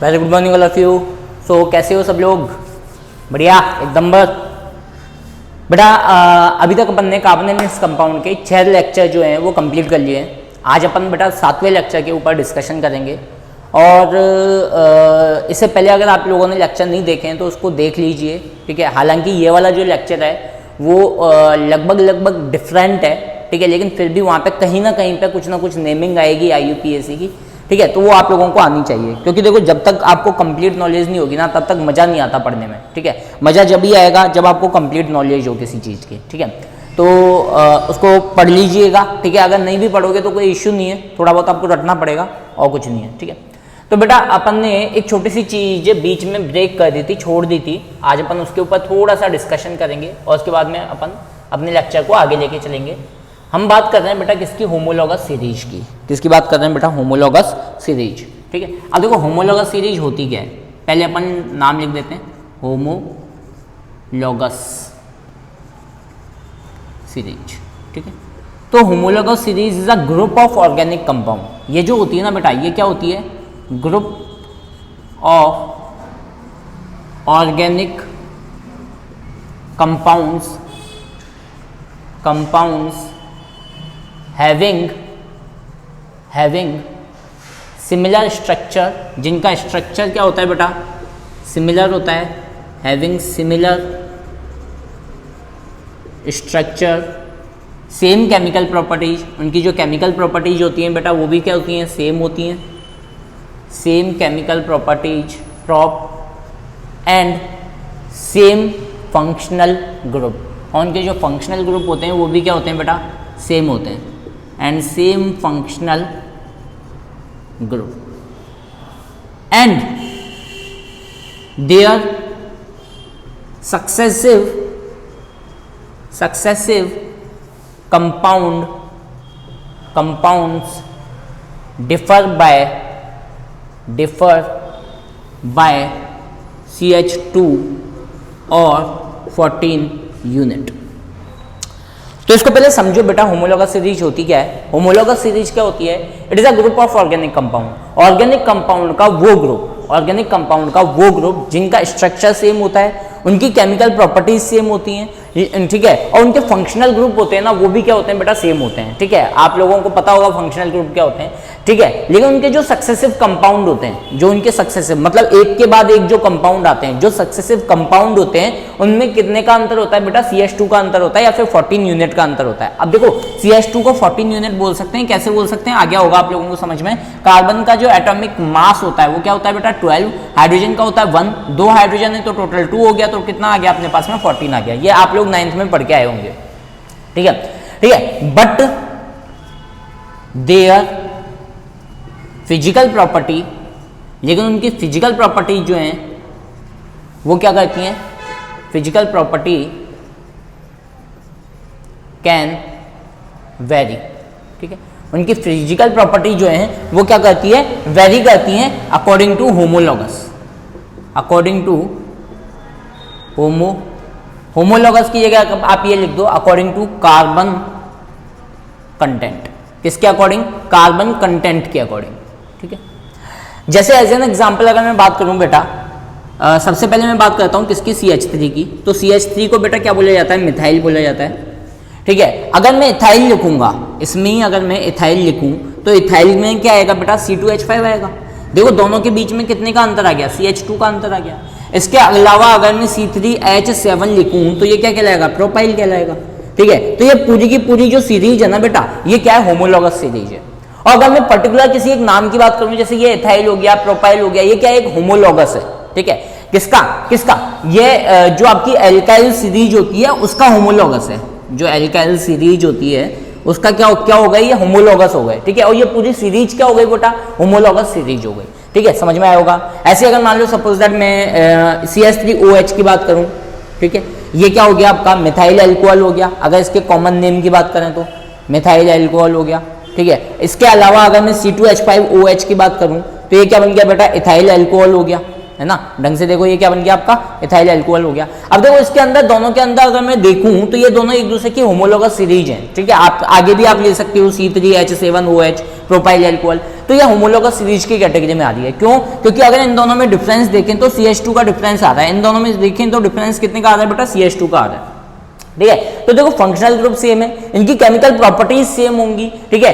Very good morning all of you. So कैसे हो सब लोग? बढ़िया एकदम बस। बेटा अभी तक अपन ने कार्बन एलिमेंट्स कंपाउंड के 6 लेक्चर जो हैं वो कंप्लीट कर लिए हैं। आज अपन बेटा 7वें लेक्चर के ऊपर डिस्कशन करेंगे और इससे पहले अगर आप लोगों ने लेक्चर नहीं देखे हैं तो उसको देख लीजिए, ठीक है। हालांकि ये वाला जो लेक्चर है वो लगभग डिफरेंट है, ठीक है, लेकिन फिर भी वहाँ पे कहीं ना कहीं पे कुछ ना कुछ नेमिंग आएगी IUPAC की, ठीक है। तो वो आप लोगों को आनी चाहिए, क्योंकि देखो जब तक आपको कंप्लीट नॉलेज नहीं होगी ना तब तक मज़ा नहीं आता पढ़ने में, ठीक है। मज़ा जब ही आएगा जब आपको कंप्लीट नॉलेज हो किसी चीज़ की, ठीक है। तो उसको पढ़ लीजिएगा, ठीक है। अगर नहीं भी पढ़ोगे तो कोई इश्यू नहीं है, थोड़ा बहुत आपको रटना पड़ेगा और कुछ नहीं है, ठीक है। तो बेटा अपन ने एक छोटी सी चीज़ बीच में ब्रेक कर दी थी, छोड़ दी थी। आज अपन उसके ऊपर थोड़ा सा डिस्कशन करेंगे और उसके बाद में अपन अपने लेक्चर को आगे लेके चलेंगे। हम बात कर रहे हैं बेटा किसकी? होमोलॉगस सीरीज की। किसकी बात कर रहे हैं बेटा? होमोलॉगस सीरीज, ठीक है। अब देखो होमोलॉगस सीरीज होती क्या है, पहले अपन नाम लिख देते हैं, होमोलॉगस सीरीज, ठीक है। तो homologous series is a group of organic compound. ये जो होती है ना बेटा, ये क्या होती है? Group of organic compounds having similar structure, जिनका स्ट्रक्चर क्या होता है बेटा? सिमिलर होता है। Having similar structure, same chemical properties, उनकी जो केमिकल प्रॉपर्टीज होती हैं बेटा वो भी क्या होती हैं? सेम होती हैं। Same chemical properties and same functional group, और उनके जो फंक्शनल ग्रुप होते हैं वो भी क्या होते हैं बेटा? सेम होते हैं। And same functional group and their successive compounds differ by CH2 और 14 यूनिट। तो इसको पहले समझो बेटा, होमोलॉगस सीरीज होती क्या है? होमोलॉगस सीरीज क्या होती है? It is a group of organic compound. Organic compound का वो ग्रुप जिनका स्ट्रक्चर सेम होता है, उनकी केमिकल प्रॉपर्टीज सेम होती हैं, ठीक है, और उनके फंक्शनल ग्रुप होते हैं ना वो भी क्या होते हैं बेटा? सेम होते हैं, ठीक है। आप लोगों को पता होगा फंक्शनल ग्रुप क्या होते हैं, ठीक है। लेकिन उनके जो सक्सेसिव कंपाउंड होते हैं, जो उनके सक्सेसिव मतलब एक के बाद एक जो कंपाउंड आते हैं, जो सक्सेसिव कंपाउंड होते हैं, उनमें कितने का अंतर होता है बेटा? CH2 का अंतर होता है या फिर 14 यूनिट का अंतर होता है। अब देखो CH2 को 14 यूनिट बोल सकते हैं, कैसे बोल सकते हैं आ गया होगा आप लोगों को समझ में। कार्बन का जो एटॉमिक मास होता है वो क्या होता है बेटा? 12। हाइड्रोजन का होता है 1, 2 हाइड्रोजन है तो टोटल 2 हो गया, तो कितना आ गया अपने पास में? 14 आ गया। ये आप लोग 9th में पढ़ के आए होंगे, ठीक है, ठीक है। बट देयर फिजिकल प्रॉपर्टी, लेकिन उनकी फिजिकल प्रॉपर्टी जो हैं वो क्या करती हैं? फिजिकल प्रॉपर्टी कैन वेरी, ठीक है। उनकी फिजिकल प्रॉपर्टी जो है वो क्या करती है? वेरी करती हैं according to homologous. According to homologous की जगह आप ये लिख दो अकॉर्डिंग टू कार्बन कंटेंट। किसके अकॉर्डिंग? कार्बन कंटेंट के अकॉर्डिंग, ठीक है। जैसे एज एन एग्जाम्पल अगर मैं बात करूं बेटा, सबसे पहले मैं बात करता हूं किसकी? CH3 की। तो CH3 को बेटा क्या बोला जाता है? मिथाइल बोला जाता है, ठीक है। अगर मैं इथाइल लिखूंगा, इसमें ही अगर मैं इथाइल लिखूं तो इथाइल में क्या आएगा बेटा? C2H5 आएगा। देखो दोनों के बीच में कितने का अंतर आ गया? CH2 का अंतर आ गया। इसके अलावा अगर मैं C3H7 लिखूं तो ये क्या कहलाएगा? प्रोपाइल कहलाएगा, ठीक है। तो ये पूरी की पूरी जो सीरीज है ना बेटा, ये क्या है? होमोलॉगस सीरीज है। और अगर मैं पर्टिकुलर किसी एक नाम की बात करूं, जैसे ये इथाइल हो गया, प्रोपाइल हो गया, ये क्या है? एक होमोलॉगस है, ठीक है। किसका? ये जो आपकी एल्काइल सीरीज होती है उसका होमोलॉगस है। जो एल्काइल सीरीज होती है उसका क्या हो गई? ये होमोलॉगस हो गए, ठीक है। और ये पूरी सीरीज क्या हो गई बेटा? होमोलॉगस सीरीज हो गई, ठीक है। समझ में आया होगा। ऐसे अगर मान लो सपोज दैट मैं CH3OH की बात करूं, ठीक है, ये क्या हो गया आपका? मिथाइल अल्कोहल हो गया। अगर इसके कॉमन नेम की बात करें तो मिथाइल अल्कोहल हो गया, ठीक है। इसके अलावा अगर मैं C2H5OH की बात करूं तो ये क्या बन गया बेटा? इथाइल अल्कोहल हो गया, है ना, ढंग से देखो ये क्या बन गया आपका इथाइल अल्कोहल हो गया। अब देखो इसके अंदर दोनों के अंदर अगर मैं देखूं तो ये दोनों एक दूसरे की होमोलोगस सीरीज हैं, ठीक है। आप आगे भी आप ले सकते हो C3H7OH प्रोपाइल अल्कोहल, तो ये होमोलोगस सीरीज की कैटेगरी में आ रही है। क्यों? क्योंकि अगर इन दोनों में डिफरेंस देखें तो CH2 का डिफरेंस आ रहा है, इन दोनों में देखें तो डिफरेंस कितने का आ रहा है बेटा, CH2 का आ रहा है, ठीक है। तो देखो फंक्शनल ग्रुप सेम है, इनकी केमिकल प्रॉपर्टीज सेम होंगी, ठीक है,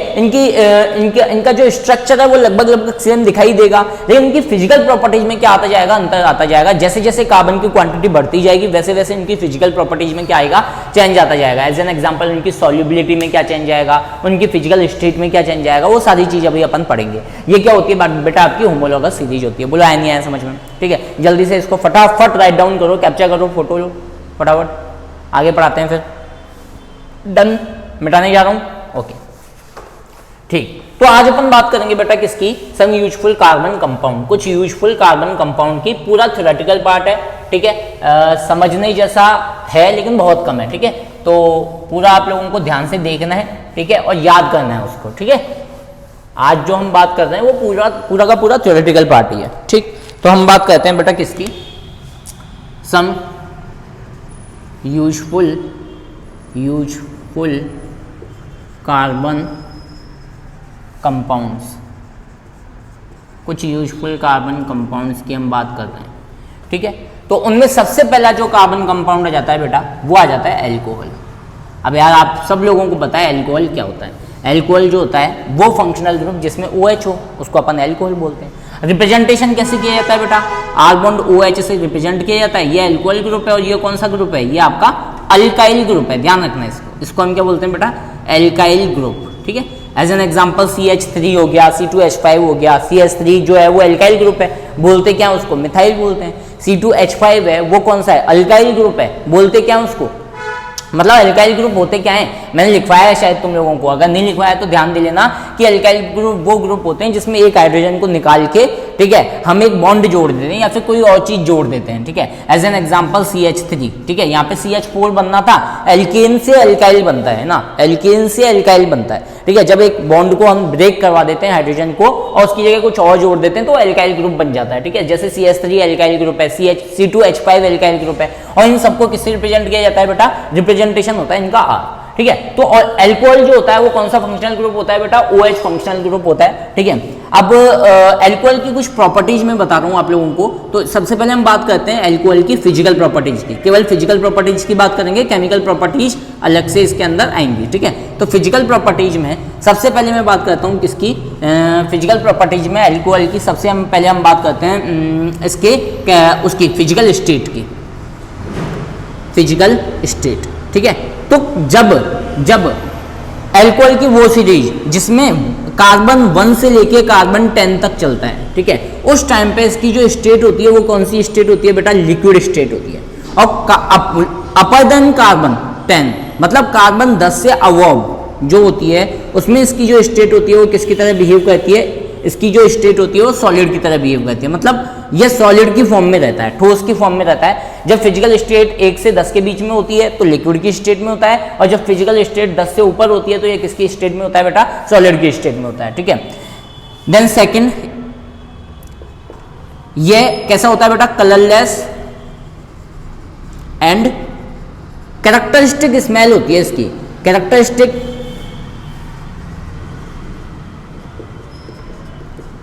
इनका जो स्ट्रक्चर है वो लगभग सेम दिखाई देगा, लेकिन इनकी फिजिकल प्रॉपर्टीज में क्या आता जाएगा, अंतर आता जाएगा। जैसे जैसे कार्बन की क्वांटिटी बढ़ती जाएगी वैसे वैसे इनकी फिजिकल प्रॉपर्टीज में क्या आएगा, चेंज आता जाएगा। एज एन एग्जांपल इनकी सॉल्युबिलिटी में क्या चेंज आएगा, उनकी फिजिकल स्टेट में क्या चेंज आएगा, वो सारी चीज अभी अपन पढ़ेंगे। ये क्या होती है बेटा, आपकी होमोलोगस सीरीज होती है। बोलो आया नहीं आया समझ में, ठीक है। जल्दी से इसको फटाफट राइट डाउन करो, कैप्चर करो, फोटो लो फटाफट, आगे पढ़ाते हैं फिर। डन, मिटाने जा रहा हूं, ओके ठीक। तो आज अपन बात करेंगे बेटा किसकी, सम यूजफुल कार्बन कंपाउंड, कुछ यूजफुल कार्बन कंपाउंड की। पूरा थ्योरेटिकल पार्ट है, ठीक है, समझने जैसा है लेकिन बहुत कम है, ठीक है। तो पूरा आप लोगों को ध्यान से देखना है, ठीक है, और याद करना है उसको, ठीक है। आज जो हम बात कर रहे हैं वो पूरा का पूरा थ्योरेटिकल पार्ट ही है, ठीक। तो हम बात करते हैं बेटा किसकी, सम यूजफुल कार्बन कंपाउंड्स, कुछ यूजफुल कार्बन कंपाउंड्स की हम बात कर रहे हैं, ठीक है। तो उनमें सबसे पहला जो कार्बन कंपाउंड आ जाता है बेटा वो आ जाता है अल्कोहल। अब यार आप सब लोगों को पता है अल्कोहल क्या होता है। अल्कोहल जो होता है वो फंक्शनल ग्रुप जिसमें OH हो उसको अपन अल्कोहल बोलते हैं। रिप्रेजेंटेशन कैसे किया जाता है बेटा, R बॉन्ड OH से रिप्रेजेंट किया जाता है। ये अल्कोहल ग्रुप है और ये कौन सा ग्रुप है, ये आपका अल्काइल ग्रुप है, ध्यान रखना इसको हम क्या बोलते हैं बेटा, अल्काइल ग्रुप, ठीक है। एज एन एग्जांपल CH3 हो गया, C2H5 हो गया। CH3 जो है वो अल्काइल ग्रुप है, बोलते क्या है उसको, मिथाइल बोलते हैं। C2H5 है वो कौन सा है, अल्काइल ग्रुप है, बोलते क्या है उसको, मतलब अल्काइल ग्रुप होते क्या हैं, मैंने लिखवाया है शायद तुम लोगों को, अगर नहीं लिखवाया तो ध्यान दे लेना कि अल्काइल ग्रुप वो ग्रुप होते हैं जिसमें एक हाइड्रोजन को निकाल के, ठीक है, हम एक बॉन्ड जोड़ देते हैं या फिर कोई और चीज जोड़ देते हैं, ठीक है। एज एन एग्जांपल CH3, ठीक है, यहाँ पे CH4 बनना था, एल्केन से अल्काइल बनता है ना, एल्केन से अल्काइल बनता है, ठीक है। जब एक बॉन्ड को हम ब्रेक करवा देते हैं हाइड्रोजन को और उसकी जगह कुछ और जोड़ देते हैं तो अल्काइल ग्रुप बन जाता है, ठीक है। जैसे CH3 अल्काइल ग्रुप है, C2H5 अल्काइल ग्रुप है, और इन सबको किससे रिप्रेजेंट किया जाता है बेटा, रिप्रेजेंटेशन होता है इनका R, ठीक है। तो अल्कोहल जो होता है वो कौन सा फंक्शनल ग्रुप होता है बेटा, OH फंक्शनल ग्रुप होता है, ठीक है। अब अल्कोहल की कुछ प्रॉपर्टीज मैं बता रहा हूं आप लोगों को। तो सबसे पहले हम बात करते हैं अल्कोहल की फिजिकल प्रॉपर्टीज की, केवल फिजिकल प्रॉपर्टीज की बात करेंगे, केमिकल प्रॉपर्टीज अलग से इसके अंदर आएंगी, ठीक है। तो फिजिकल प्रॉपर्टीज में सबसे पहले मैं बात करता हूं किसकी, फिजिकल प्रॉपर्टीज में अल्कोहल की सबसे पहले हम बात करते हैं इसके उसकी फिजिकल स्टेट की, फिजिकल स्टेट, ठीक है। तो जब अल्कोहल की वो सीरीज जिसमें कार्बन 1 से लेके कार्बन 10 तक चलता है, ठीक है, उस टाइम पे इसकी जो स्टेट होती है वो कौन सी स्टेट होती है बेटा, लिक्विड स्टेट होती है। और अपर देन कार्बन 10 मतलब कार्बन 10 से अबव जो होती है उसमें इसकी जो स्टेट होती है वो किसकी तरह बिहेव करती है, इसकी जो स्टेट होती है वो सॉलिड की तरह बिहेव करती है, मतलब ये सॉलिड की फॉर्म में रहता है, ठोस की फॉर्म में रहता है। जब फिजिकल स्टेट 1 से 10 के बीच में होती है तो लिक्विड की स्टेट में होता है, और जब फिजिकल स्टेट 10 से ऊपर होती है तो ये किसकी स्टेट में होता है बेटा, सॉलिड की स्टेट में होता है, ठीक है। देन सेकंड, ये कैसा होता है बेटा, कलरलेस एंड कैरेक्टरिस्टिक स्मेल होती है इसकी,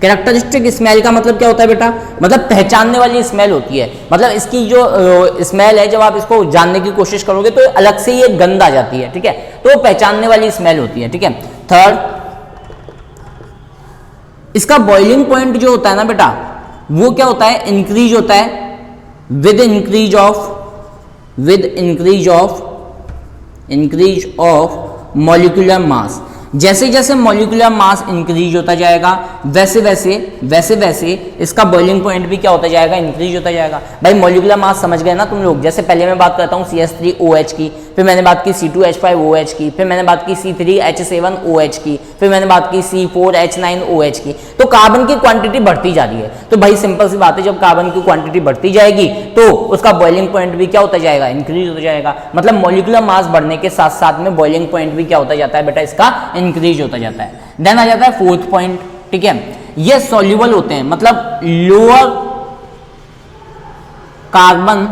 कैरेक्टरिस्टिक स्मेल का मतलब क्या होता है बेटा, मतलब पहचानने वाली स्मेल होती है, मतलब इसकी जो स्मेल है जब आप इसको जानने की कोशिश करोगे तो अलग से ये गंध आ जाती है, ठीक है, तो पहचानने वाली स्मेल होती है, ठीक है। थर्ड, इसका बॉइलिंग पॉइंट जो होता है ना बेटा वो क्या होता है, इंक्रीज होता है with increase of molecular mass. जैसे जैसे मॉलिक्यूलर मास इंक्रीज होता जाएगा वैसे वैसे इसका बॉइलिंग पॉइंट भी क्या होता जाएगा, इंक्रीज होता जाएगा। भाई मॉलिक्यूलर मास समझ गए ना तुम लोग, जैसे पहले मैं बात करता हूँ CH3OH की, फिर मैंने बात की C2H5OH की, फिर मैंने बात की C3H7OH की, फिर मैंने बात की C4H9OH की, तो कार्बन की क्वांटिटी बढ़ती जा रही है। तो भाई सिंपल सी बात है, जब कार्बन की क्वांटिटी बढ़ती जाएगी तो उसका बॉइलिंग पॉइंट भी क्या होता जाएगा, इंक्रीज होता जाएगा। मतलब मॉलिक्यूलर मास बढ़ने के साथ साथ में बॉइलिंग पॉइंट भी क्या होता जाता है बेटा, इसका इंक्रीज होता जाता है। देन आ जाता है फोर्थ पॉइंट, ठीक है, ये सॉल्युबल होते हैं, मतलब lower carbon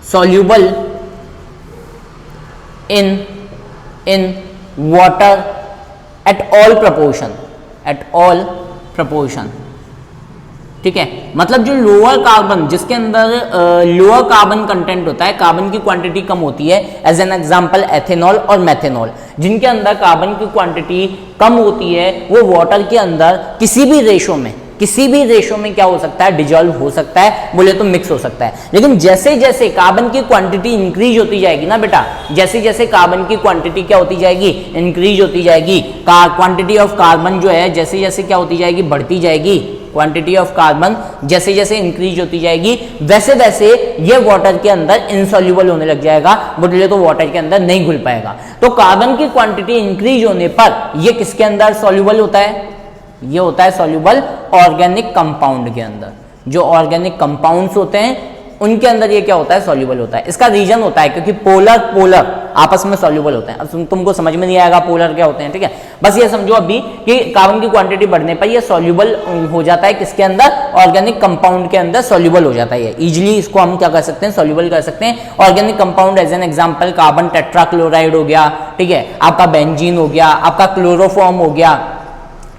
soluble in water at all proportion, ठीक है। मतलब जो लोअर कार्बन, जिसके अंदर लोअर कार्बन कंटेंट होता है, कार्बन की क्वांटिटी कम होती है, एज एन एग्जांपल एथेनॉल और मेथेनॉल, जिनके अंदर कार्बन की क्वांटिटी कम होती है, वो वाटर के अंदर किसी भी रेशो में क्या हो सकता है, डिजॉल्व हो सकता है, बोले तो मिक्स हो सकता है। लेकिन जैसे जैसे कार्बन की क्वांटिटी इंक्रीज होती जाएगी ना बेटा, जैसे जैसे कार्बन की क्वांटिटी क्या होती जाएगी, इंक्रीज होती जाएगी, क्वांटिटी ऑफ कार्बन जो है जैसे जैसे क्या होती जाएगी, बढ़ती जाएगी, क्वांटिटी ऑफ कार्बन जैसे जैसे इंक्रीज होती जाएगी, वैसे वैसे ये वाटर के अंदर इनसॉल्युबल होने लग जाएगा, बोले तो वाटर के अंदर नहीं घुल पाएगा। तो कार्बन की क्वांटिटी इंक्रीज होने पर ये किसके अंदर सॉल्युबल होता है, ये होता है सॉल्युबल ऑर्गेनिक कंपाउंड के अंदर। जो ऑर्गेनिक कंपाउंड्स होते हैं उनके अंदर ये क्या होता है, सॉल्युबल होता है। इसका रीजन होता है क्योंकि पोलर आपस में सॉल्युबल होते हैं। अब तुमको समझ में नहीं आएगा पोलर क्या होते हैं, ठीक है। बस ये समझो अभी कि कार्बन की क्वांटिटी बढ़ने पर ये सॉल्युबल हो जाता है, किसके अंदर, ऑर्गेनिक कंपाउंड के अंदर सॉल्युबल हो जाता है। इजिली इसको हम क्या कर सकते हैं, सॉल्युबल कर सकते हैं। Organic compound as an example carbon tetrachloride हो गया, ठीक है, आपका बेंजीन हो गया, आपका क्लोरोफॉर्म हो गया,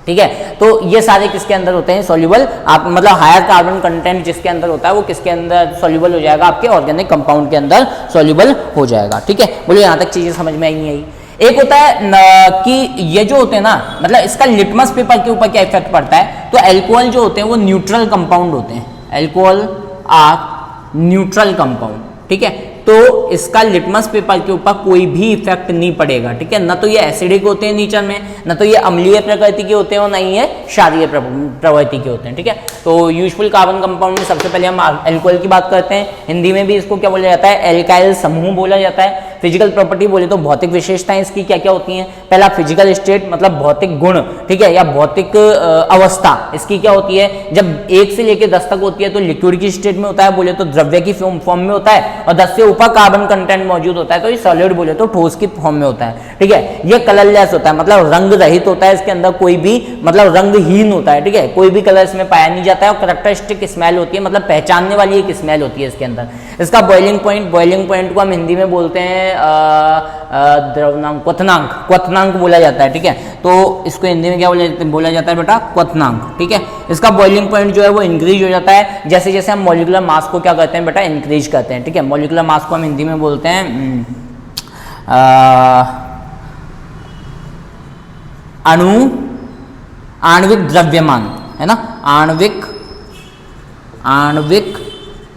ठीक है। तो ये सारे किसके अंदर होते हैं, सॉल्युबल। आप मतलब हायर कार्बन कंटेंट जिसके अंदर होता है वो किसके अंदर सॉल्युबल हो जाएगा, आपके ऑर्गेनिक कंपाउंड के अंदर सॉल्युबल हो जाएगा, ठीक है। बोलिए यहाँ तक चीजें समझ में आई नहीं आई। एक होता है कि ये जो होते हैं ना, मतलब इसका लिटमस पेपर के ऊपर क्या इफेक्ट पड़ता है, तो एल्कोहल जो होते हैं वो न्यूट्रल कंपाउंड होते हैं, एल्कोहल आर न्यूट्रल कंपाउंड, ठीक है। तो इसका लिटमस पेपर के ऊपर कोई भी इफेक्ट नहीं पड़ेगा, ठीक है। ना तो ये एसिडिक होते हैं नेचर में, ना तो ये अम्लीय प्रकृति के होते हैं, और ना ही ये क्षारीय प्रवृत्ति के होते हैं, ठीक है। तो यूजफुल कार्बन कंपाउंड में सबसे पहले हम एल्कोहल की बात करते हैं। हिंदी में भी इसको क्या बोला जाता है, एल्काइल समूह बोला जाता है। फिजिकल प्रॉपर्टी बोले तो भौतिक विशेषताएं इसकी क्या क्या होती हैं। पहला फिजिकल स्टेट मतलब भौतिक गुण, ठीक है, या भौतिक अवस्था इसकी क्या होती है, जब 1 से लेकर 10 तक होती है तो लिक्विड की स्टेट में होता है, बोले तो द्रव्य की फॉर्म में होता है, और 10 से ऊपर कार्बन कंटेंट मौजूद होता है तो ये सॉलिड बोले तो ठोस की फॉर्म में होता है, ठीक है। ये कलरलेस होता है, मतलब रंग रहित होता है, इसके अंदर कोई भी मतलब रंगहीन होता है, ठीक है, कोई भी कलर इसमें पाया नहीं जाता है। और कैरेक्टरिस्टिक स्मेल होती है, मतलब पहचानने वाली एक स्मेल होती है इसके अंदर। इसका बॉइलिंग पॉइंट को हम हिंदी में बोलते हैं द्रवनांक, क्वथनांक बोला जाता है, ठीक है। तो इसको हिंदी में क्या बोला जाता है बेटा, क्वथनांक, ठीक है। इसका बॉइलिंग पॉइंट जो है वो इंक्रीज हो जाता है जैसे जैसे हम मॉलिक्यूलर मास को क्या करते हैं बेटा, इंक्रीज करते हैं, ठीक है। मॉलिक्यूलर मास को हम हिंदी में बोलते हैं आणविक द्रव्यमान, है ना, आणविक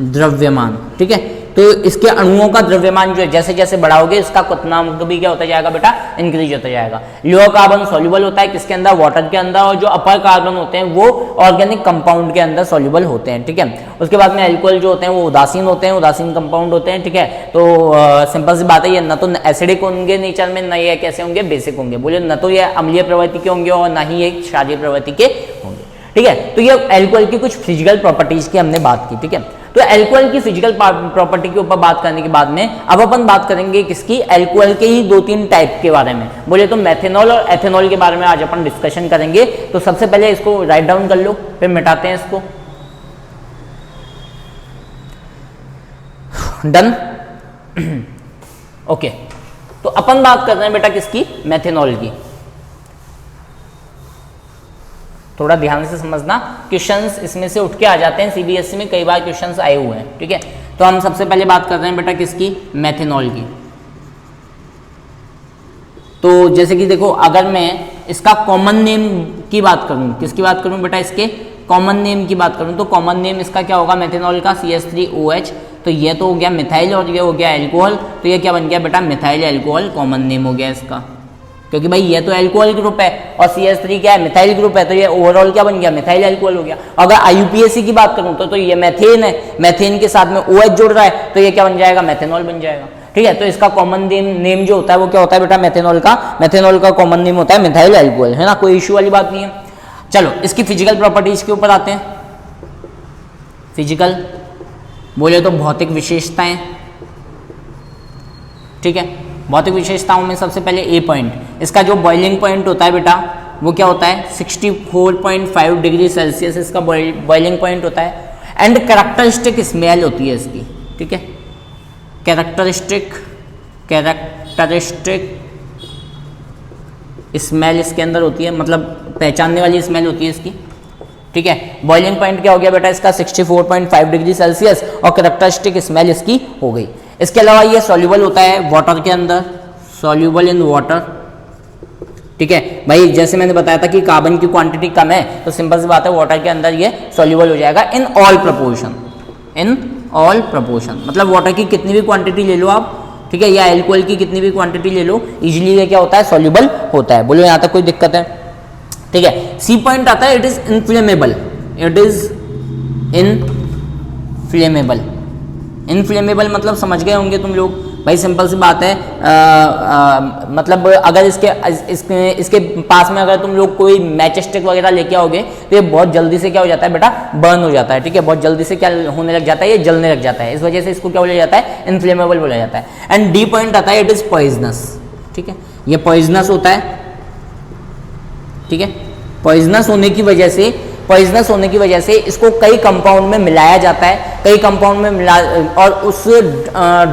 द्रव्यमान, ठीक है। तो इसके अणुओं का द्रव्यमान जो है जैसे जैसे बढ़ाओगे इसका क्वथनांक भी क्या होता जाएगा बेटा, इंक्रीज होता जाएगा। लोअर कार्बन सॉल्युबल होता है किसके अंदर, वाटर के अंदर, और जो अपर कार्बन होते हैं वो ऑर्गेनिक कंपाउंड के अंदर सॉल्युबल होते हैं, ठीक है। उसके बाद में एल्कोहल जो होते हैं वो उदासीन होते हैं, उदासीन कंपाउंड होते हैं, ठीक है। तो सिंपल सी बात है, ये न तो एसिडिक होंगे नेचर में, न ये कैसे होंगे, बेसिक होंगे, बोले न तो ये अम्लीय प्रवृत्ति के होंगे और न ही ये क्षारीय प्रवृत्ति के होंगे, ठीक है। तो ये एल्कोहल की कुछ फिजिकल प्रॉपर्टीज की हमने बात की, ठीक है। तो एल्कोहल की फिजिकल प्रॉपर्टी के ऊपर बात करने के बाद में अब अपन बात करेंगे किसकी, एल्कोहल के ही 2-3 टाइप के बारे में। बोले तो मेथेनॉल और एथेनॉल के बारे में आज अपन डिस्कशन करेंगे। तो सबसे पहले इसको राइट डाउन कर लो, फिर मिटाते हैं इसको। Done, okay. तो अपन बात कर रहे हैं बेटा किसकी, मेथेनॉल की। थोड़ा ध्यान से समझना, क्वेश्चंस इसमें से उठ के आ जाते हैं, सीबीएसई में कई बार क्वेश्चंस आए हुए हैं, ठीक है। तो हम सबसे पहले बात कर रहे हैं बेटा किसकी, मेथेनॉल की। तो जैसे कि देखो, अगर मैं इसका कॉमन नेम की बात करूं, किसकी बात करूं बेटा, इसके कॉमन नेम की बात करूं तो कॉमन नेम इसका क्या होगा, मेथेनॉल का CH3OH। तो ये तो हो गया मिथाइल और ये हो गया एल्कोहल, तो ये क्या बन गया बेटा, मिथाइल एल्कोहल कॉमन नेम हो गया इसका, क्योंकि भाई ये तो एल्कोहल ग्रुप है और CH3 क्या है, मिथाइल ग्रुप है, तो ये ओवरऑल क्या बन गया, मिथाइल एल्कोहल हो गया। अगर IUPAC की बात करूं तो ये मेथेन है, मेथेन के साथ में OH जुड़ रहा है तो ये क्या बन जाएगा, मेथेनॉल बन जाएगा, ठीक है। तो इसका कॉमन नेम जो होता है वो क्या होता है बेटा, मेथेनॉल का कॉमन नेम होता है मिथाइल एल्कोहल, है ना, कोई इश्यू वाली बात नहीं है। चलो इसकी फिजिकल प्रॉपर्टीज के ऊपर आते हैं। फिजिकल बोले तो भौतिक विशेषताएं, ठीक है। भौतिक विशेषताओं में सबसे पहले ए पॉइंट, इसका जो बॉइलिंग पॉइंट होता है बेटा वो क्या होता है, 64.5 डिग्री सेल्सियस इसका बॉइलिंग पॉइंट होता है। एंड कैरेक्टरिस्टिक स्मेल होती है इसकी, ठीक है, कैरेक्टरिस्टिक स्मेल इसके अंदर होती है, मतलब पहचानने वाली स्मेल होती है इसकी, ठीक है। बॉइलिंग पॉइंट क्या हो गया बेटा इसका 64.5 डिग्री सेल्सियस और कैरेक्टरिस्टिक स्मेल इसकी हो गई। इसके अलावा ये सॉल्युबल होता है वाटर के अंदर, सॉल्युबल इन वाटर, ठीक है भाई। जैसे मैंने बताया था कि कार्बन की क्वांटिटी कम है तो सिंपल सी बात है वाटर के अंदर ये सॉल्युबल हो जाएगा in all proportion, in all proportion, मतलब वाटर की कितनी भी क्वांटिटी ले लो आप, ठीक है, या एल्कोहल की कितनी भी क्वांटिटी ले लो, इजीली ये क्या होता है सॉल्युबल होता है। बोलो यहाँ तक कोई दिक्कत है, ठीक है। सी पॉइंट आता है it is inflammable, it is inflammable, inflammable मतलब समझ गए होंगे तुम लोग भाई, सिंपल सी बात है। मतलब अगर इसके पास में अगर तुम लोग कोई मैच स्टिक वगैरह लेके आओगे तो ये बहुत जल्दी से क्या हो जाता है बेटा, बर्न हो जाता है, ठीक है, बहुत जल्दी से क्या होने लग जाता है, ये जलने लग जाता है, इस वजह से इसको क्या बोला जाता है, इनफ्लेमेबल बोला जाता है। एंड डी पॉइंट आता है इट इज पॉइजनस, ठीक है, ये पॉइजनस होता है, ठीक है। पॉइजनस होने की वजह से इसको कई कंपाउंड में मिलाया जाता है, कई कंपाउंड में मिला और उस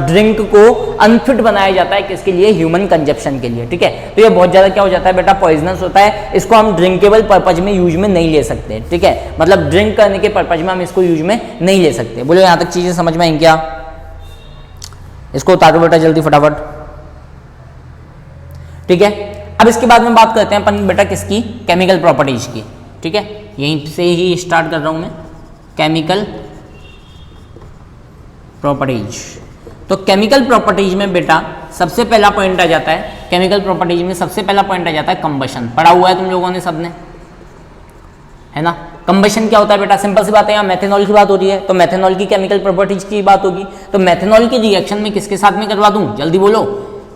ड्रिंक को अनफिट बनाया जाता है किसके लिए, ह्यूमन कंजप्शन के लिए, ठीक है। तो ये बहुत ज़्यादा क्या हो जाता है बेटा, पॉइजनस होता है, इसको हम ड्रिंकेबल पर्पज में यूज में नहीं ले सकते, ठीक है, मतलब ड्रिंक करने के पर्पज में हम इसको यूज में नहीं ले सकते। बोलो यहाँ तक चीज़ें समझ में आई क्या? इसको उतारो बेटा जल्दी फटाफट, ठीक है। अब इसके बाद में बात करते हैं अपन बेटा किसकी, केमिकल प्रॉपर्टीज की, ठीक है, यहीं से ही स्टार्ट कर रहा हूं मैं, केमिकल प्रॉपर्टीज। तो केमिकल प्रॉपर्टीज में बेटा सबसे पहला पॉइंट आ जाता है, केमिकल प्रॉपर्टीज में सबसे पहला पॉइंट आ जाता है कंबशन। पढ़ा हुआ है तुम लोगों ने सबने, है ना। कंबशन क्या होता है बेटा, सिंपल सी बात है, यहाँ मेथेनॉल की बात हो रही है तो मेथेनॉल की केमिकल प्रॉपर्टीज की बात होगी, तो मेथेनॉल की रिएक्शन में किसके साथ में करवा दूं, जल्दी बोलो,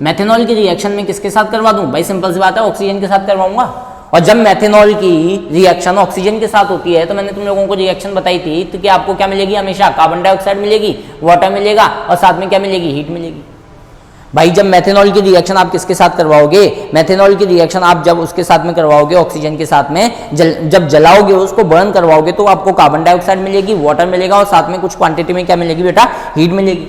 मेथेनॉल की रिएक्शन में किसके साथ करवा दूं भाई, सिंपल सी बात है ऑक्सीजन के साथ करवाऊंगा। और जब मेथेनॉल की रिएक्शन ऑक्सीजन के साथ होती है तो मैंने तुम लोगों को रिएक्शन बताई थी तो कि आपको क्या मिलेगी, हमेशा कार्बन डाइऑक्साइड मिलेगी, वाटर मिलेगा और साथ में क्या मिलेगी, हीट मिलेगी। भाई जब मेथेनॉल की रिएक्शन आप किसके साथ करवाओगे, मेथेनॉल की रिएक्शन आप जब उसके साथ में करवाओगे ऑक्सीजन के साथ में, जब जलाओगे उसको बर्न करवाओगे तो आपको कार्बन डाइऑक्साइड मिलेगी, वाटर मिलेगा और साथ में कुछ क्वांटिटी में क्या मिलेगी बेटा, हीट मिलेगी।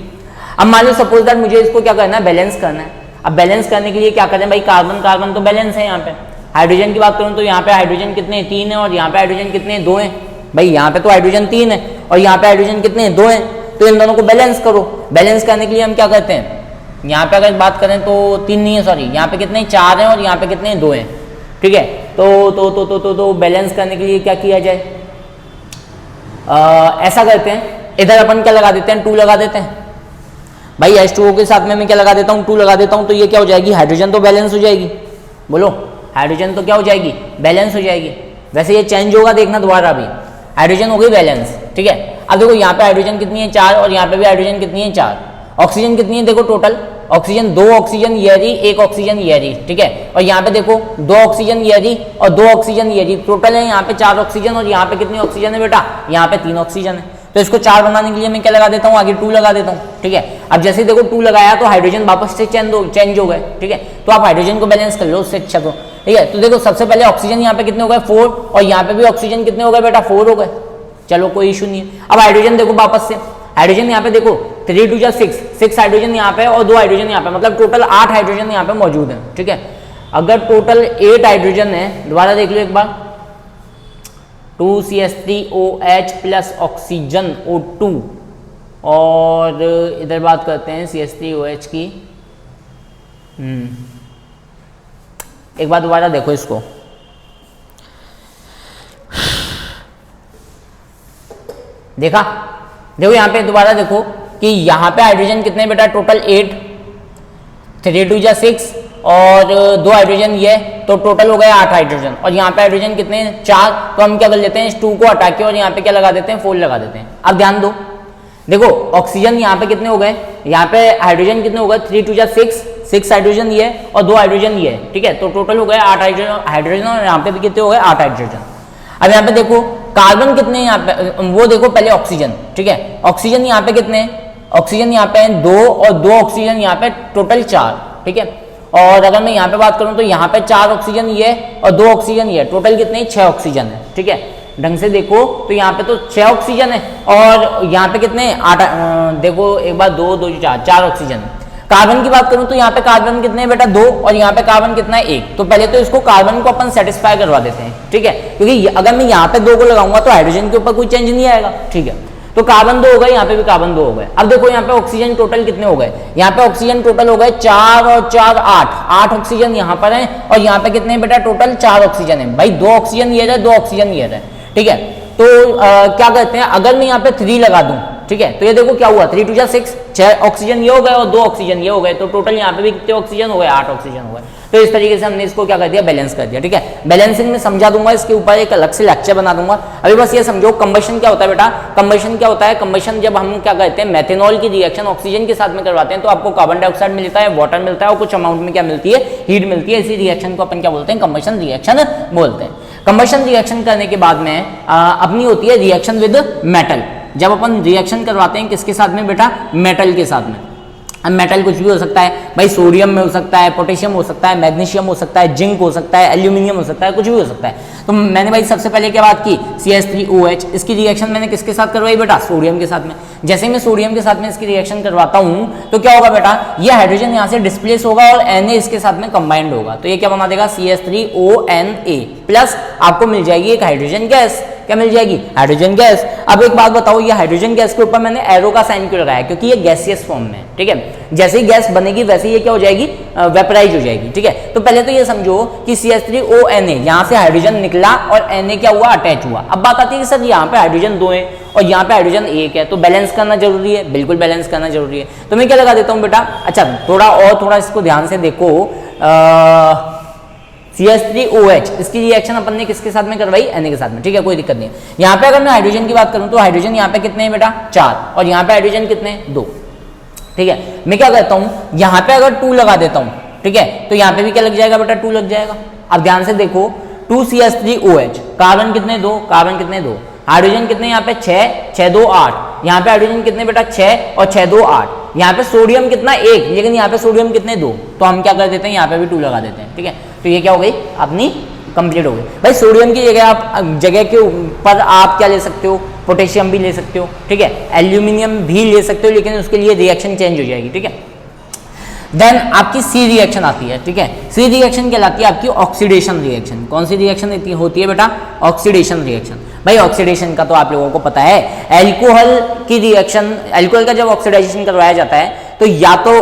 अब मान लो सपोज दैट मुझे इसको क्या करना है, बैलेंस करना है। अब बैलेंस करने के लिए क्या करें भाई, कार्बन कार्बन तो बैलेंस है यहाँ पे। हाइड्रोजन की बात करूं तो यहाँ पे हाइड्रोजन कितने 3 है और यहाँ पे हाइड्रोजन कितने 2 हैं। भाई यहाँ पे तो हाइड्रोजन 3 है और यहाँ पे हाइड्रोजन कितने 2 हैं, तो इन दोनों को बैलेंस करो। बैलेंस करने के लिए हम क्या करते हैं, यहाँ पे अगर बात करें तो 3 नहीं है, सॉरी, यहाँ पे कितने 4 हैं और यहाँ पे कितने 2 हैं, ठीक है। तो बैलेंस करने के लिए क्या किया जाए, ऐसा करते हैं, इधर अपन क्या लगा देते हैं, 2 लगा देते हैं। भाई H2O के साथ में मैं क्या लगा देता हूँ, 2 लगा देता हूँ, तो ये क्या हो जाएगी, हाइड्रोजन तो बैलेंस हो जाएगी। बोलो, हाइड्रोजन तो क्या हो जाएगी, बैलेंस हो जाएगी। वैसे ये चेंज होगा, देखना दोबारा भी, हाइड्रोजन हो गई बैलेंस, ठीक है। अब देखो यहाँ पे हाइड्रोजन कितनी है 4 और यहाँ पे भी हाइड्रोजन कितनी है 4। ऑक्सीजन कितनी है देखो, टोटल ऑक्सीजन 2 ऑक्सीजन ये रही, 1 ऑक्सीजन ये रही, ठीक है। और यहाँ पे देखो 2 ऑक्सीजन ये रही और 2 ऑक्सीजन ये रही, टोटल है यहाँ पे 4 ऑक्सीजन और यहाँ पे कितनी ऑक्सीजन है बेटा, यहाँ पे 3 ऑक्सीजन है। तो इसको 4 बनाने के लिए मैं क्या लगा देता हूँ, आगे 2 लगा देता हूँ, ठीक है। अब जैसे देखो 2 लगाया तो हाइड्रोजन वापस से चेंज हो गए, ठीक है। तो आप हाइड्रोजन को बैलेंस कर लो, उससे अच्छा तो, ठीक है। तो देखो सबसे पहले ऑक्सीजन यहाँ पे कितने हो गए 4 और यहाँ पे भी ऑक्सीजन कितने हो गए बेटा 4 हो गए, चलो कोई इशू नहीं है। अब हाइड्रोजन देखो वापस से, हाइड्रोजन यहाँ पे देखो 3 2 जा 6 हाइड्रोजन यहाँ पे और 2 हाइड्रोजन यहाँ पे, मतलब टोटल 8 हाइड्रोजन यहाँ पे मौजूद है, ठीक है। अगर टोटल 8 हाइड्रोजन है, दोबारा देख लो एक बार, 2CH3OH प्लस ऑक्सीजन O2 और इधर बात करते हैं CH3OH की। एक बार दोबारा देखो इसको, देखा, देखो यहाँ पे दोबारा देखो कि यहाँ पे हाइड्रोजन कितने बेटा, टोटल 8, 3 2 जा 6 और 2 हाइड्रोजन ये, तो टोटल हो गए 8 हाइड्रोजन। और यहाँ पे हाइड्रोजन कितने 4, तो हम क्या कर लेते हैं, इस 2 को हटा के और यहाँ पे क्या लगा देते हैं 4 लगा देते हैं। अब ध्यान दो, देखो ऑक्सीजन यहाँ पे कितने हो गए, यहाँ पे हाइड्रोजन कितने हो गए 3 2 जा 6 हाइड्रोजन ये और 2 हाइड्रोजन ये, ठीक है। तो टोटल हो गए 8 हाइड्रोजन और यहाँ पे भी कितने हो गए 8 हाइड्रोजन। अब यहाँ पे देखो कार्बन कितने यहाँ पे, वो देखो पहले ऑक्सीजन, ठीक है। ऑक्सीजन यहाँ पे कितने, ऑक्सीजन यहाँ पे 2 और 2 ऑक्सीजन यहाँ पे, टोटल 4, ठीक है। और अगर मैं यहाँ पे बात करूँ तो यहाँ पे 4 ऑक्सीजन ये और 2 ऑक्सीजन ये, टोटल कितने 6 ऑक्सीजन है, ठीक है। ढंग से देखो तो यहाँ पे तो 6 ऑक्सीजन है और यहाँ पे कितने 8 देखो एक बार 2 2 4 ऑक्सीजन। कार्बन की बात करूं तो यहाँ पे कार्बन कितने हैं बेटा 2 और यहाँ पे कार्बन कितना है 1। तो पहले तो इसको कार्बन को अपन सेटिस्फाई करवा देते हैं, ठीक है, क्योंकि अगर मैं यहाँ पे 2 को लगाऊंगा तो हाइड्रोजन के ऊपर कोई चेंज नहीं आएगा, ठीक है। तो कार्बन 2 हो गए, यहाँ पे भी कार्बन 2 हो गए। अब देखो यहाँ पे ऑक्सीजन टोटल कितने हो गए, यहाँ पे ऑक्सीजन टोटल हो गए 4 और 4 8 ऑक्सीजन यहाँ पर है और यहाँ पे कितने बेटा टोटल 4 ऑक्सीजन है। भाई 2 ऑक्सीजन ये रहे 2 ऑक्सीजन ये रहे, ठीक है। तो क्या कहते हैं अगर मैं यहाँ पे 3 लगा दूं, ठीक है, तो ये देखो क्या हुआ 3 2 6 6 ऑक्सीजन ये हो गए और 2 ऑक्सीजन ये हो गए, तो टोटल यहाँ पे भी कितने ऑक्सीजन हो गए 8 ऑक्सीजन हो गए। तो इस तरीके से हमने इसको क्या कर दिया बैलेंस कर दिया, ठीक है। बैलेंसिंग में समझा दूंगा, इसके ऊपर एक अलग से लेक्चर बना दूंगा। अभी बस ये समझो कंबशन क्या होता है बेटा। कंबशन क्या होता है, कंबशन जब हम क्या कहते हैं मेथेनॉल की रिएक्शन ऑक्सीजन के साथ में करवाते हैं तो आपको कार्बन डाइऑक्साइड मिलता है, वाटर मिलता है और कुछ अमाउंट में क्या मिलती है हीट मिलती है। इसी रिएक्शन को अपन क्या बोलते हैं कंबशन रिएक्शन बोलते हैं। कंबशन रिएक्शन करने के बाद में अपनी होती है रिएक्शन विद मेटल। जब अपन रिएक्शन करवाते हैं किसके साथ में बेटा मेटल के साथ में। अब मेटल कुछ भी हो सकता है भाई, सोडियम में हो सकता है, पोटेशियम हो सकता है, मैग्नीशियम हो सकता है, जिंक हो सकता है, एल्यूमिनियम हो सकता है, कुछ भी हो सकता है। तो मैंने भाई सबसे पहले क्या बात की CH3OH, इसकी रिएक्शन मैंने किसके साथ करवाई बेटा सोडियम के साथ में। जैसे ही मैं सोडियम के साथ में इसकी रिएक्शन करवाता हूँ तो क्या होगा बेटा ये हाइड्रोजन यहाँ से डिस्प्लेस होगा और Na इसके साथ में कंबाइंड होगा, तो ये क्या बना देगा CH3ONA प्लस आपको मिल जाएगी एक हाइड्रोजन गैस। क्या मिल जाएगी हाइड्रोजन गैस। अब एक बात बताओ ये हाइड्रोजन गैस के ऊपर मैंने एरो का साइन क्यों लगाया, क्योंकि ये गैसियस फॉर्म में है, ठीक है। जैसे ही गैस बनेगी वैसे ही ये क्या हो जाएगी वेपराइज हो जाएगी, ठीक है। तो पहले तो ये समझो कि CH3ONA यहाँ से हाइड्रोजन निकला और Na क्या हुआ अटैच हुआ। अब बात आती है कि सर यहाँ पे हाइड्रोजन 2 है और यहाँ पे हाइड्रोजन 1 है, तो बैलेंस करना जरूरी है, बिल्कुल बैलेंस करना जरूरी है। तो मैं क्या लगा देता हूँ बेटा, अच्छा थोड़ा इसको ध्यान से देखो, CH3OH इसकी रिएक्शन अपन ने किसके साथ में करवाई Na के साथ में, ठीक है, कोई दिक्कत नहीं है। यहाँ पे अगर मैं हाइड्रोजन की बात करूँ तो हाइड्रोजन यहाँ पे कितने हैं बेटा 4 और यहाँ पे हाइड्रोजन कितने 2, ठीक है। मैं क्या करता हूँ यहाँ पे अगर 2 लगा देता हूँ, ठीक है, तो यहाँ पे भी क्या लग जाएगा बेटा 2 लग जाएगा। अब ध्यान से देखो 2CH3OH कार्बन कितने 2, कार्बन कितने 2, हाइड्रोजन कितने यहाँ पे 6 6 2 8, यहाँ पे हाइड्रोजन कितने बेटा 6 और 6 2 8, यहाँ पे सोडियम कितना 1 लेकिन यहाँ पे सोडियम कितने 2, तो हम क्या कर देते हैं यहाँ पे भी 2 लगा देते हैं, ठीक है। तो ये क्या हो गई अपनी कंप्लीट हो गई। भाई सोडियम की जगह के ऊपर आप क्या ले सकते हो पोटेशियम भी ले सकते हो, ठीक है, एल्यूमिनियम भी ले सकते हो, लेकिन उसके लिए रिएक्शन चेंज हो जाएगी, ठीक है। देन आपकी सी रिएक्शन आती है, ठीक है। सी रिएक्शन कहलाती है आपकी ऑक्सीडेशन रिएक्शन। कौन सी रिएक्शन होती है बेटा ऑक्सीडेशन रिएक्शन। भाई ऑक्सीडेशन का तो आप लोगों को पता है, एल्कोहल की रिएक्शन, एल्कोहल का जब ऑक्सीडाइजेशन करवाया जाता है तो या तो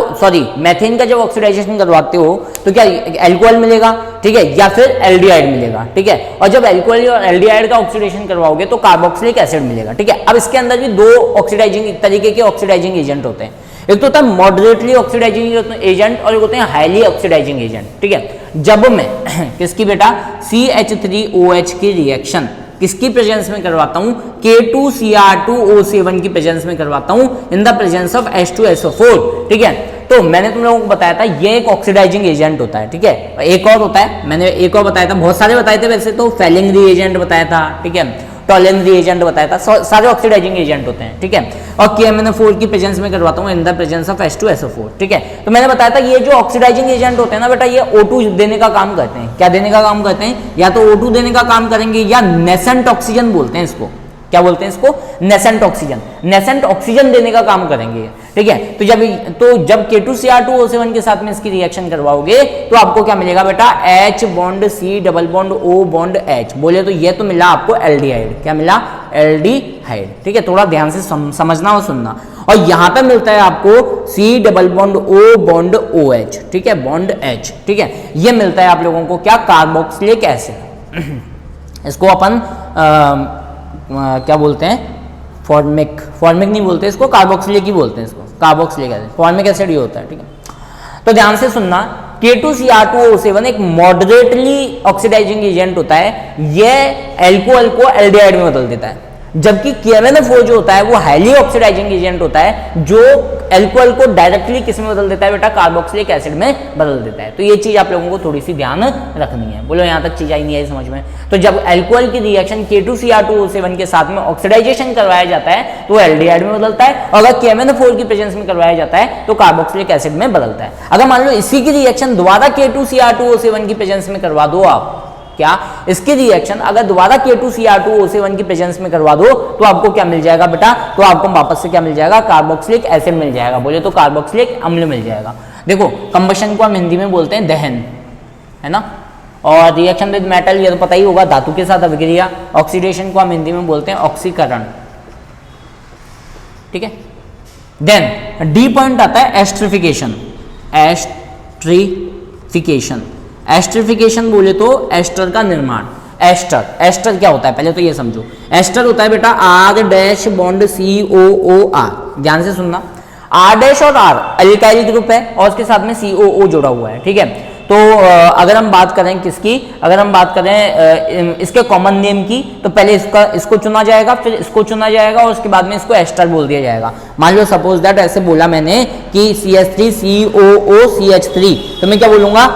मैथेन का जब ऑक्सीडाइजेशन करवाते हो तो क्या एल्कोहल मिलेगा, ठीक है, या फिर एल्डिहाइड मिलेगा, ठीक है। और जब एल्कोहल और एल्डिहाइड का ऑक्सीडेशन करवाओगे तो कार्बोक्सिलिक एसिड मिलेगा, ठीक है। अब इसके अंदर भी 2 ऑक्सीडाइजिंग तरीके के ऑक्सीडाइजिंग एजेंट होते हैं, एक तो होता है मॉडरेटली ऑक्सीडाइजिंग एजेंट और एक होते हैं हाईली ऑक्सीडाइजिंग एजेंट, ठीक है। जब मैं किसकी बेटा CH3OH की रिएक्शन किसकी प्रेजेंस में करवाता हूं K2Cr2O7 की प्रेजेंस में करवाता हूं in the presence of H2SO4, ठीक है। तो मैंने तुम लोगों को बताया था ये एक ऑक्सीडाइजिंग एजेंट होता है, ठीक है। एक और होता है, मैंने एक और बताया था, बहुत सारे बताए थे वैसे तो, फेलिंग रिएजेंट बताया था, ठीक है, टॉलेन रिएजेंट बताया था, सारे ऑक्सीडाइजिंग एजेंट होते हैं, ठीक है। और KMnO4 की प्रेजेंस में करवाता हूं in the presence of H2SO4, ठीक है। तो मैंने बताया था ये जो ऑक्सीडाइजिंग एजेंट होते हैं ना बेटा ये O2 देने का काम करते हैं। क्या देने का काम करते हैं, या तो O2 देने का काम करेंगे या नेसेंट ऑक्सीजन बोलते हैं इसको। क्या बोलते हैं इसको नेसेंट ऑक्सीजन, नेसेंट ऑक्सीजन देने का काम करेंगे, ठीक है। तो जब K2Cr2O7 के साथ में इसकी रिएक्शन करवाओगे तो आपको क्या मिलेगा बेटा H bond C double bond O bond H, बोले तो ये तो मिला आपको एल्डिहाइड। क्या मिला एल्डिहाइड, ठीक है। थोड़ा ध्यान से समझना और सुनना। और यहां पे मिलता है आपको C double bond O bond OH, ठीक है, बॉन्ड H, ठीक है। ये मिलता है आप लोगों को क्या कार्बोक्सिलिक एसिड। इसको अपन क्या बोलते हैं फॉर्मिक नहीं बोलते इसको, कार्बोक्सिलिक ही बोलते हैं इसको, कार्बोक्सिलिक एसिड, फॉर्मिक एसिड ही होता है, ठीक है। तो ध्यान से सुनना K2Cr2O7 एक मॉडरेटली ऑक्सीडाइजिंग एजेंट होता है, ये एल्कोहल को एल्डिहाइड में बदल देता है, जबकि KMnO4 जो होता है वो हाईली ऑक्सीडाइजिंग एजेंट होता है जो एल्कोहल को डायरेक्टली किस में बदल देता है बेटा कार्बोक्सिलिक एसिड में बदल देता है। तो ये चीज आप लोगों को थोड़ी सी ध्यान रखनी है। बोलो यहाँ तक चीज आई नहीं आई समझ में। तो जब एल्कोहल की रिएक्शन K2Cr2O7 के साथ में ऑक्सीडाइजेशन करवाया जाता है तो एल्डिहाइड में बदलता है, और अगर KMnO4 की प्रेजेंस में करवाया जाता है तो कार्बोक्सिलिक एसिड में बदलता है। अगर मान लो इसी की रिएक्शन दोबारा K2Cr2O7 की प्रेजेंस में करवा दो आप, क्या, इसकी रिएक्शन अगर दोबारा K2Cr2O1 की प्रेजेंस में करवा दो तो आपको क्या मिल जाएगा बेटा, तो आपको वापस से क्या मिल जाएगा, कार्बोक्सिलिक एसिड मिल जाएगा, बोले तो कार्बोक्सिलिक अम्ल मिल जाएगा। देखो कंबशन को हम हिंदी में बोलते हैं दहन, है ना, और रिएक्शन विद मेटल ये तो पता ही होगा, धातु के साथ अभिक्रिया। ऑक्सीडेशन को हम हिंदी में बोलते हैं ऑक्सीकरण, ठीक है। देन डी पॉइंट आता है एस्ट्रिफिकेशन। एस्ट्रिफिकेशन, एस्ट्रिफिकेशन बोले तो एस्टर का निर्माण। एस्टर, एस्टर क्या होता है पहले तो ये समझो। एस्टर होता है बेटा आर डैश बॉन्ड COOR, ध्यान से सुनना, आर डैश और आर अल्काइल ग्रुप है और उसके साथ में COO जुड़ा हुआ है, ठीक है। तो अगर हम बात करें किसकी, अगर हम बात करें इसके कॉमन नेम की, तो पहले इसको चुना जाएगा, फिर इसको चुना जाएगा और उसके बाद में इसको एस्टर बोल दिया जाएगा। मान लो सपोज दैट ऐसे बोला मैंने कि CH3COOCH3, तो मैं क्या बोलूंगा,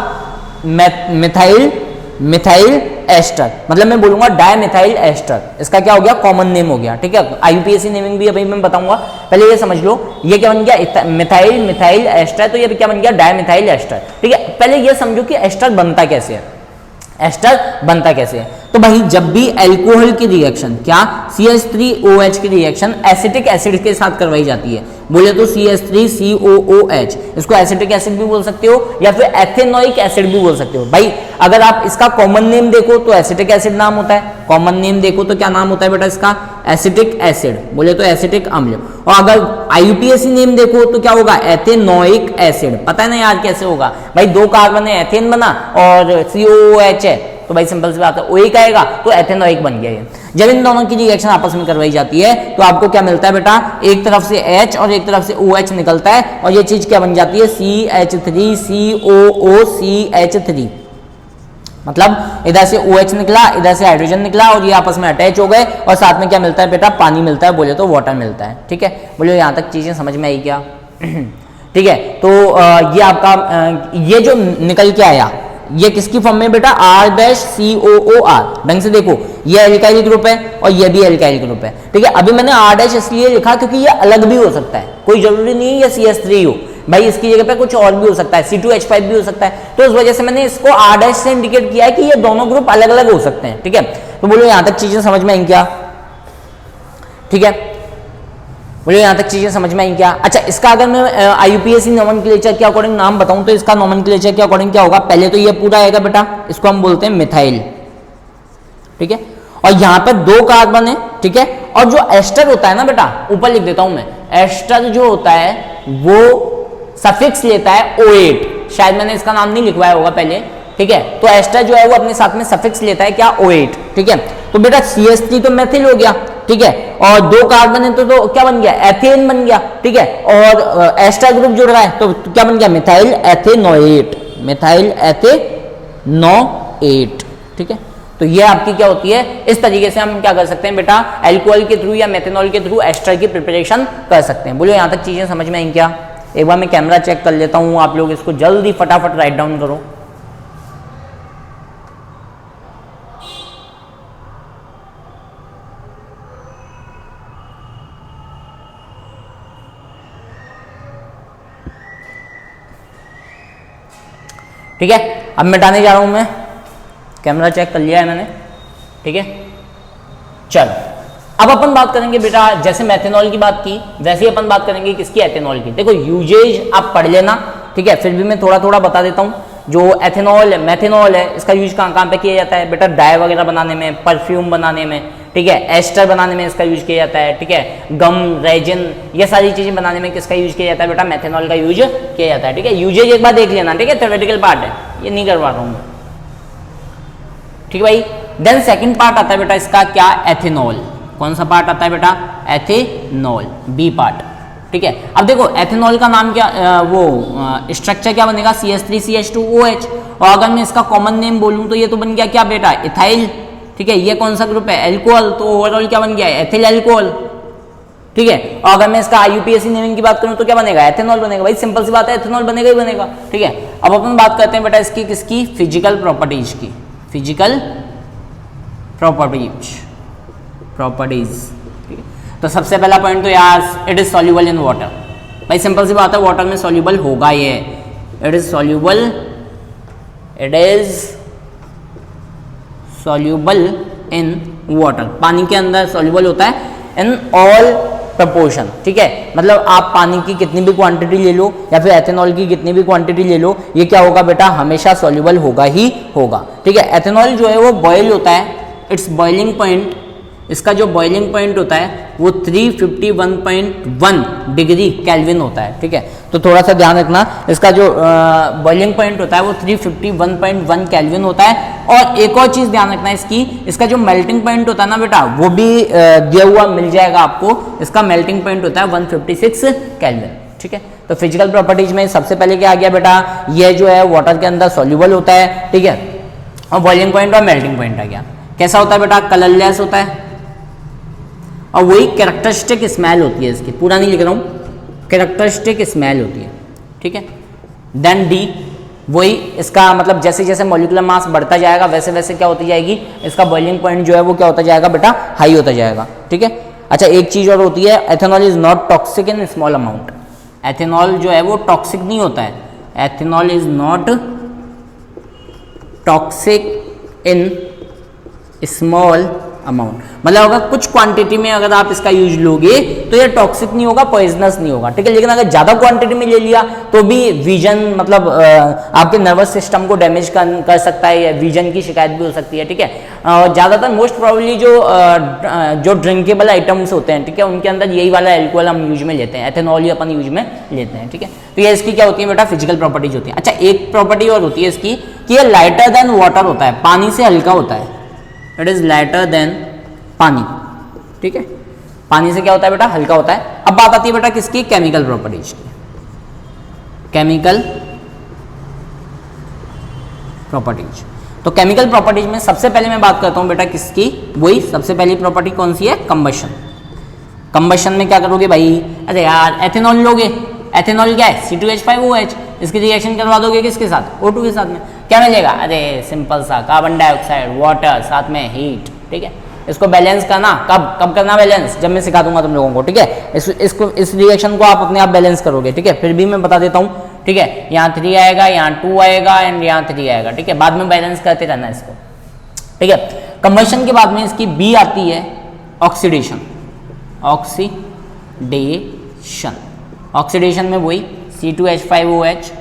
मिथाइल एस्टर, मतलब मैं बोलूंगा डायमिथाइल एस्टर। इसका क्या हो गया, कॉमन नेम हो गया, ठीक है। IUPAC नेमिंग भी अभी मैं बताऊंगा, पहले ये समझ लो ये क्या बन गया, मिथाइल एस्टर, तो ये क्या बन गया, डायमिथाइल एस्टर, ठीक है। पहले ये समझो कि एस्टर बनता कैसे है, एस्टर बनता कैसे है। तो भाई जब भी अल्कोहल की रिएक्शन, क्या CH3OH की रिएक्शन एसिटिक एसिड के साथ करवाई जाती है, बोले तो CH3COOH, इसको एसिटिक एसिड भी बोल सकते हो या फिर एथेनोइक एसिड भी बोल सकते हो। भाई अगर आप इसका कॉमन नेम देखो तो एसिटिक एसिड नाम होता है, कॉमन नेम देखो तो क्या नाम होता है बेटा इसका, एसिटिक एसिड, बोले तो एसिटिक अम्ल। और अगर IUPAC नेम देखो तो क्या होगा, एथेनोइक एसिड। पता है ना यार कैसे होगा, भाई दो कार्बन है, एथेन बना और COOH है, तो भाई सिंपल सी बात है OH आएगा तो एथेनोइक बन गया ये। जब इन दोनों की रिएक्शन आपस में करवाई जाती है तो आपको क्या मिलता है बेटा, एक तरफ से H और एक तरफ से OH निकलता है और ये चीज क्या बन जाती है, CH3COOCH3, मतलब इधर से OH निकला, इधर से हाइड्रोजन निकला और ये आपस में अटैच हो गए और साथ में क्या मिलता है बेटा, पानी मिलता है, बोले तो वाटर मिलता है, ठीक है। बोले यहाँ तक चीजें समझ में आई क्या? ठीक है, तो ये आपका ये जो निकल के आया ये किसकी फॉर्म में बेटा, R-COOR। ढंग से देखो ये एल्काइल ग्रुप है और ये भी एल्काइल ग्रुप है, ठीक है। अभी मैंने R- इसलिए लिखा क्योंकि ये अलग भी हो सकता है, कोई जरूरी नहीं है ये CH3 हो, भाई इसकी जगह पे कुछ और भी हो सकता है, C2H5 भी हो सकता है, तो इस वजह से मैंने इसको R- से इंडिकेट किया है कि ये दोनों ग्रुप अलग अलग हो सकते हैं, ठीक है। तो बोलो यहां तक चीजें समझ में आई क्या, ठीक है, बोलो यहां तक चीजें समझ में आई क्या? अच्छा, इसका अगर मैं IUPAC नोमेनक्लेचर के अकॉर्डिंग नाम बताऊं तो इसका नोमेनक्लेचर के अकॉर्डिंग क्या होगा, पहले तो ये पूरा आएगा बेटा, इसको हम बोलते हैं मिथाइल, ठीक है। और यहां पर दो कार्बन है, ठीक है, और जो एस्टर होता है ना बेटा, ऊपर लिख देता हूं मैं, एस्टर जो होता है वो सफिक्स लेता है O8, शायद मैंने इसका नाम नहीं लिखवाया होगा पहले, ठीक है। तो एस्टर जो है वो अपने साथ में सफिक्स लेता है क्या, O8, ठीक है। तो बेटा CH3 तो मेथिल हो गया, ठीक है, और दो कार्बन है तो क्या बन गया, एथेन बन गया, ठीक है। और एस्टर ग्रुप जुड़ रहा है तो क्या बन गया, मिथाइल एथेनोएट, मिथाइल एथेनोएट, ठीक है। तो ये आपकी क्या होती है, इस तरीके से हम क्या कर सकते हैं बेटा, अल्कोहल के थ्रू या मेथनॉल के थ्रू एस्टर की प्रिपरेशन कर सकते हैं। बोलो यहां तक चीजें समझ में आई क्या? एक बार मैं कैमरा चेक कर लेता हूं, आप लोग इसको जल्दी फटाफट राइट डाउन करो। ठीक है, अब मिटाने जा रहा हूं मैं, कैमरा चेक कर लिया है मैंने, ठीक है। चलो अब अपन बात करेंगे बेटा, जैसे मेथनॉल की बात की वैसे ही अपन बात करेंगे किसकी, एथेनॉल की। देखो यूजेज आप पढ़ लेना, ठीक है, फिर भी मैं थोड़ा थोड़ा बता देता हूं। जो एथेनॉल मेथनॉल है इसका यूज कहाँ पे किया जाता है बेटा, डाई वगैरह बनाने में, परफ्यूम बनाने में, ठीक है, एस्टर बनाने में इसका यूज किया जाता है, ठीक है, गम, रेजिन, ये सारी चीजें बनाने में किसका यूज किया जाता है बेटा, मेथनॉल का यूज किया जाता है, ठीक है। यूजेज एक बार देख लेना, ठीक है, थ्योरेटिकल पार्ट है, ये नहीं करवा रहा हूं, ठीक है भाई। देन सेकंड पार्ट आता है बेटा इसका क्या, एथेनॉल। कौन सा पार्ट आता है बेटा, एथेनॉल, बी पार्ट, ठीक है। अब देखो एथेनॉल का नाम क्या, स्ट्रक्चर क्या बनेगा, CH3CH2OH, और अगर मैं इसका कॉमन नेम बोलूं तो ये तो बन गया क्या बेटा, इथाइल, ठीक है। ये कौन सा ग्रुप है, एल्कोहल, तो ओवरऑल क्या बन गया, एथिल एल्कोहल, ठीक है। और अगर मैं इसका IUPAC नेमिंग की बात करूं तो क्या बनेगा, एथेनॉल बनेगा, भाई सिंपल सी बात है, एथेनॉल बनेगा ही बनेगा, ठीक है। अब अपन बात करते हैं बेटा इसकी किसकी, फिजिकल प्रॉपर्टीज की, फिजिकल प्रॉपर्टीज, ठीक है। तो सबसे पहला पॉइंट तो यार, it is soluble in water, भाई सिंपल सी बात है, वाटर में सॉल्युबल होगा ये, it is soluble, it is soluble in water, पानी के अंदर सॉल्यूबल होता है इन ऑल प्रपोर्शन, ठीक है। मतलब आप पानी की कितनी भी क्वांटिटी ले लो या फिर एथेनॉल की कितनी भी क्वांटिटी ले लो, ये क्या होगा बेटा, हमेशा सॉल्यूबल होगा ही होगा, ठीक है। एथेनॉल जो है वो बॉयल होता है, इट्स बॉइलिंग पॉइंट, इसका जो बॉइलिंग पॉइंट होता है वो 351.1 डिग्री केल्विन होता है, ठीक है। तो थोड़ा सा ध्यान रखना, इसका जो बॉइलिंग पॉइंट होता है वो 351.1 केल्विन होता है। और एक और चीज़ ध्यान रखना है इसकी, इसका जो मेल्टिंग पॉइंट होता है ना बेटा, वो भी दिया हुआ मिल जाएगा आपको, इसका मेल्टिंग पॉइंट होता है 156 केल्विन, ठीक है। तो फिजिकल प्रॉपर्टीज में सबसे पहले क्या आ गया बेटा, ये जो है वाटर के अंदर सॉल्यूबल होता है, ठीक है। और बॉइलिंग पॉइंट और मेल्टिंग पॉइंट आ गया। कैसा होता है बेटा, कलरलेस होता है, और वही कैरेक्टरिस्टिक स्मेल होती है इसकी, पूरा नहीं लिख रहा हूँ, कैरेक्टरिस्टिक स्मेल होती है, ठीक है। देन डी, वही इसका मतलब जैसे जैसे मॉलिक्यूलर मास बढ़ता जाएगा वैसे वैसे क्या होती जाएगी, इसका बॉइलिंग पॉइंट जो है वो क्या होता जाएगा बेटा, हाई होता जाएगा, ठीक है। अच्छा एक चीज़ और होती है, ethanol is not toxic in small amount, ethanol जो है वो टॉक्सिक नहीं होता है, ethanol is not toxic in small amount, मतलब अगर कुछ क्वांटिटी में अगर आप इसका यूज लोगे तो ये टॉक्सिक नहीं होगा, पॉइजनस नहीं होगा, ठीक है। लेकिन अगर ज़्यादा क्वांटिटी में ले लिया तो भी विजन मतलब आपके नर्वस सिस्टम को डैमेज कर सकता है, या विजन की शिकायत भी हो सकती है, ठीक है। ज़्यादातर मोस्ट प्रोबेबली जो ड्रिंकेबल आइटम्स होते हैं, ठीक है, उनके अंदर यही वाला एल्कोहल हम यूज में लेते हैं, एथेनॉल ही अपन यूज में लेते हैं, ठीक है। तो ये इसकी क्या होती है बेटा, फिजिकल प्रॉपर्टीज होती है। अच्छा एक प्रॉपर्टी और होती है इसकी कि ये लाइटर देन वाटर होता है, पानी से हल्का होता है, इट इज लाइटर देन पानी, ठीक है। पानी से क्या होता है बेटा, हल्का होता है। अब बात आती है बेटा किसकी, केमिकल प्रॉपर्टीज की, केमिकल प्रॉपर्टीज। तो केमिकल प्रॉपर्टीज में सबसे पहले मैं बात करता हूं बेटा किसकी, वही सबसे पहली प्रॉपर्टी कौन सी है, कंबशन। कंबशन में क्या करोगे भाई, अरे यार एथेनॉल लोगे, एथेनॉल क्या है, C2H5OH, इसकी रिएक्शन करवा दोगे किसके साथ, O2 के साथ में, क्या मिलेगा, अरे सिंपल सा कार्बन डाइऑक्साइड, वाटर, साथ में हीट, ठीक है। इसको बैलेंस करना, कब करना बैलेंस, जब मैं सिखा दूंगा तुम लोगों को, ठीक है। इस रिएक्शन को आप अपने आप बैलेंस करोगे, ठीक है। फिर भी मैं बता देता हूँ, ठीक है, यहाँ 3 आएगा, यहाँ 2 आएगा एंड यहाँ 3 आएगा, ठीक है। बाद में बैलेंस करते रहना इसको, ठीक है। कंबशन के बाद में इसकी बी आती है ऑक्सीडेशन, ऑक्सीडेशन, ऑक्सीडेशन में वही C2H5OH,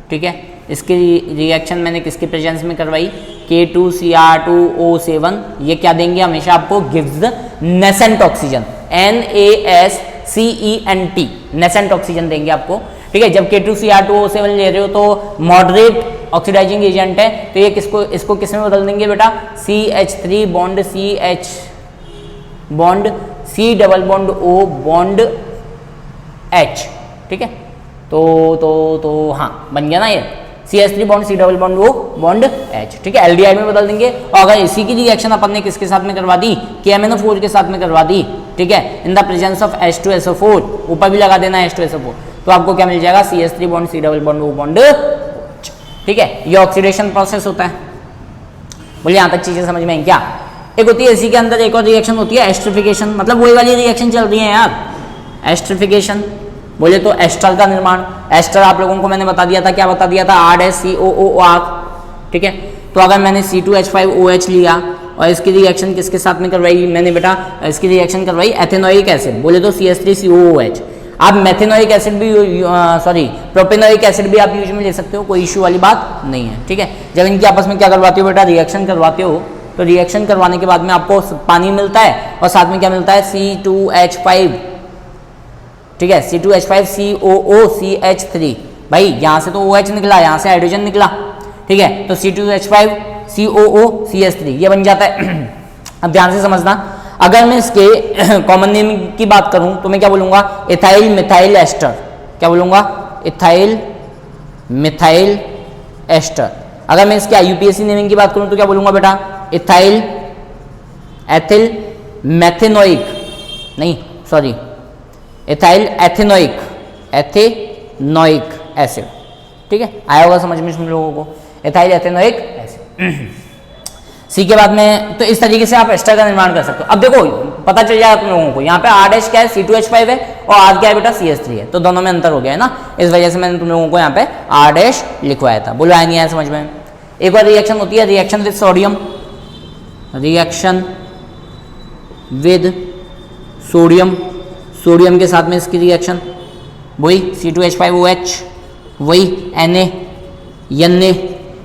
ठीक है। इसकी रिएक्शन मैंने किसके प्रेजेंस में करवाई, K2Cr2O7, ये क्या देंगे हमेशा आपको, gives nascent oxygen, NaCENT, nascent oxygen देंगे आपको, ठीक है। जब K2Cr2O7 ले रहे हो तो मॉडरेट ऑक्सीडाइजिंग एजेंट है, तो ये इसको किस में बदल देंगे बेटा, CH3 bond CH bond C double bond O bond H, ठीक है। तो हाँ बन गया ना ये, CH3 bond C double bond O bond H, ठीक है, एल्डिहाइड में बदल देंगे। और अगर इसी की रिएक्शन अपन ने किसके साथ में करवा दी, KMnO4 के साथ में करवा दी, ठीक है, in the presence of H2SO4, ऊपर भी लगा देना है H2SO4, तो आपको क्या मिल जाएगा, CH3 bond C double bond O bond, ठीक है। ये ऑक्सीडेशन प्रोसेस होता है। बोलिए यहाँ तक चीजें समझ में आई क्या। एक होती है इसी के अंदर एक और रिएक्शन होती है एस्टरिफिकेशन, मतलब वही वाली रिएक्शन चल रही है यार, एस्टरिफिकेशन। बोले तो एस्टर का निर्माण, एस्टर आप लोगों को मैंने बता दिया था, क्या बता दिया था, R-COOR, ठीक है। तो अगर मैंने C2H5OH लिया और इसकी रिएक्शन किसके साथ में करवाई मैंने बेटा, इसकी रिएक्शन करवाई एथेनोइक एसिड, बोले तो CH3COOH। आप मेथेनोइक एसिड भी प्रोपेनोइक एसिड भी आप यूज में ले सकते हो, कोई इश्यू वाली बात नहीं है, ठीक है। जब इनकी आपस में क्या करवाते हो बेटा, रिएक्शन करवाते हो, तो रिएक्शन करवाने के बाद में आपको पानी मिलता है और साथ में क्या मिलता है, C2H5, ठीक है, C2H5COOCH3, भाई यहाँ से तो OH निकला, यहाँ से हाइड्रोजन निकला, ठीक है, तो C2H5COOCH3 ये बन जाता है। अब ध्यान से समझना, अगर मैं इसके कॉमन नेम की बात करूं तो मैं क्या बोलूंगा, इथाइल मिथाइल एस्टर, क्या बोलूंगा, इथाइल मिथाइल एस्टर। अगर मैं इसके IUPAC नेमिंग की बात करूं तो क्या बोलूंगा बेटा, इथाइल एथिल मैथेनोइक, नहीं सॉरी, इथाइल एथेनोइक एसिड, ठीक है, आया होगा समझ में तुम लोगों को, इथाइल एथेनोइक एसिड। सी के बाद में तो इस तरीके से आप एस्टर का निर्माण कर सकते हो। अब देखो पता चल जाएगा तुम लोगों को, यहाँ पे R- क्या है, C2H5 है और R क्या है बेटा, CH3 है, तो दोनों में अंतर हो गया है ना, इस वजह से मैंने तुम लोगों को यहाँ पे R- लिखवाया था। बोलो आया नहीं आया समझ में। एक और रिएक्शन होती है reaction with sodium, reaction with sodium, sodium के साथ में इसकी रिएक्शन, वही C2H5OH, वही Na,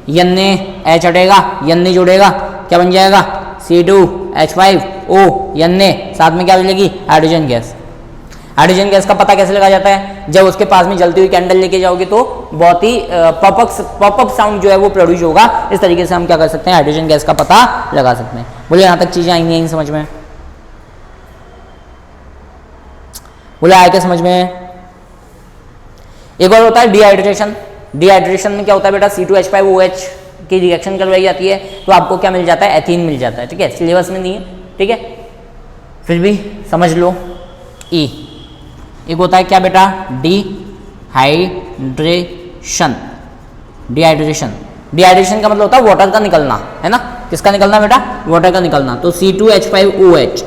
Na H हटेगा, Na जोड़ेगा, क्या बन जाएगा C2H5O, Na, साथ में क्या मिलेगी हाइड्रोजन गैस। हाइड्रोजन गैस का पता कैसे लगाया जाता है, जब उसके पास में जलती हुई कैंडल लेके जाओगे तो बहुत ही पॉपअप साउंड जो है वो प्रोड्यूस होगा। इस तरीके से हम क्या कर सकते हैं, हाइड्रोजन गैस का पता लगा सकते हैं। बोले यहाँ तक चीजें आई नहीं आई समझ में, बोले आया क्या समझ में। एक और होता है डिहाइड्रेशन। डिहाइड्रेशन में क्या होता है बेटा, C2H5OH की रिएक्शन करवाई जाती है तो आपको क्या मिल जाता है, एथीन मिल जाता है। ठीक है, सिलेबस में नहीं है, ठीक है, फिर भी समझ लो। ई एक होता है क्या बेटा, डिहाइड्रेशन। डिहाइड्रेशन, डिहाइड्रेशन का मतलब होता है वाटर का निकलना, है ना, किसका निकलना बेटा, वाटर का निकलना। तो C2H5OH,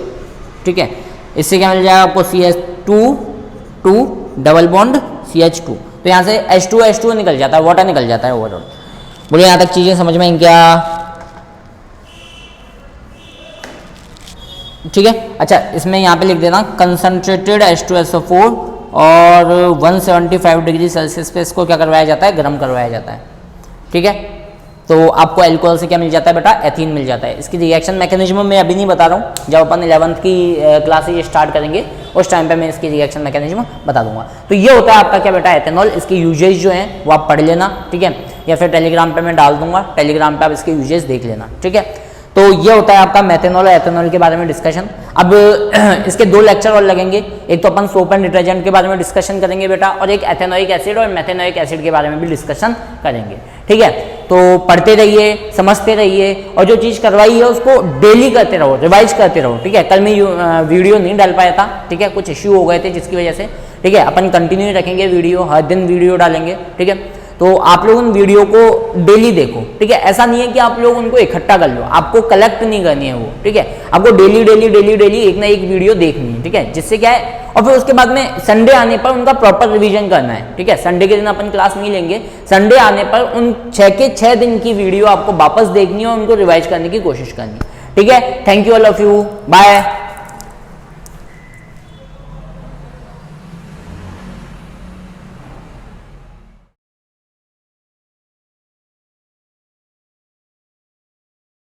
ठीक है, इससे क्या मिल जाएगा आपको CH2 डबल बॉन्ड CH2, तो यहाँ से H2 निकल जाता है, वाटर निकल जाता है ओवरऑल। बोलिए यहाँ तक चीजें समझ में आई क्या, ठीक है। अच्छा, इसमें यहाँ पे लिख देना कंसंट्रेटेड H2SO4 और 175 डिग्री सेल्सियस पे इसको क्या करवाया जाता है, गर्म करवाया जाता है। ठीक है, तो आपको अल्कोहल से क्या मिल जाता है बेटा, एथीन मिल जाता है। इसकी रिएक्शन मैकेनिज्म मैं अभी नहीं बता रहा हूँ, जब अपन 11th की क्लासेज स्टार्ट करेंगे उस टाइम पे मैं इसकी रिएक्शन मैकेनिज्म बता दूंगा। तो ये होता है आपका क्या बेटा, एथेनॉल। इसकी यूजेज जो है वो आप पढ़ लेना, ठीक है, या फिर टेलीग्राम पे मैं डाल दूंगा, टेलीग्राम पे आप इसके यूजेज देख लेना, ठीक है। तो ये होता है आपका मेथेनॉल और एथेनॉल के बारे में डिस्कशन। अब इसके 2 लेक्चर और लगेंगे, एक तो अपन सोप एंड डिटर्जेंट के बारे में डिस्कशन करेंगे बेटा, और एक एथेनोइक एसिड और मेथेनोइक एसिड के बारे में भी डिस्कशन करेंगे, ठीक है। तो पढ़ते रहिए, समझते रहिए, और जो चीज़ करवाई है उसको डेली करते रहो, रिवाइज करते रहो, ठीक है। कल मैं वीडियो नहीं डाल पाया था, ठीक है, कुछ इश्यू हो गए थे जिसकी वजह से, ठीक है। अपन कंटिन्यू रखेंगे वीडियो, हर दिन वीडियो डालेंगे, ठीक है। तो आप लोग उन वीडियो को डेली देखो, ठीक है। ऐसा नहीं है कि आप लोग उनको इकट्ठा कर लो, आपको कलेक्ट नहीं करनी है वो, ठीक है। आपको डेली डेली डेली डेली एक ना एक वीडियो देखनी है, ठीक है, जिससे क्या है, और फिर उसके बाद में संडे आने पर उनका प्रॉपर रिवीजन करना है, ठीक है। संडे के दिन अपन क्लास नहीं लेंगे, संडे आने पर उन 6 के 6 दिन की वीडियो आपको वापस देखनी है और उनको रिवाइज करने की कोशिश करनी है, ठीक है। Thank you all of you, bye.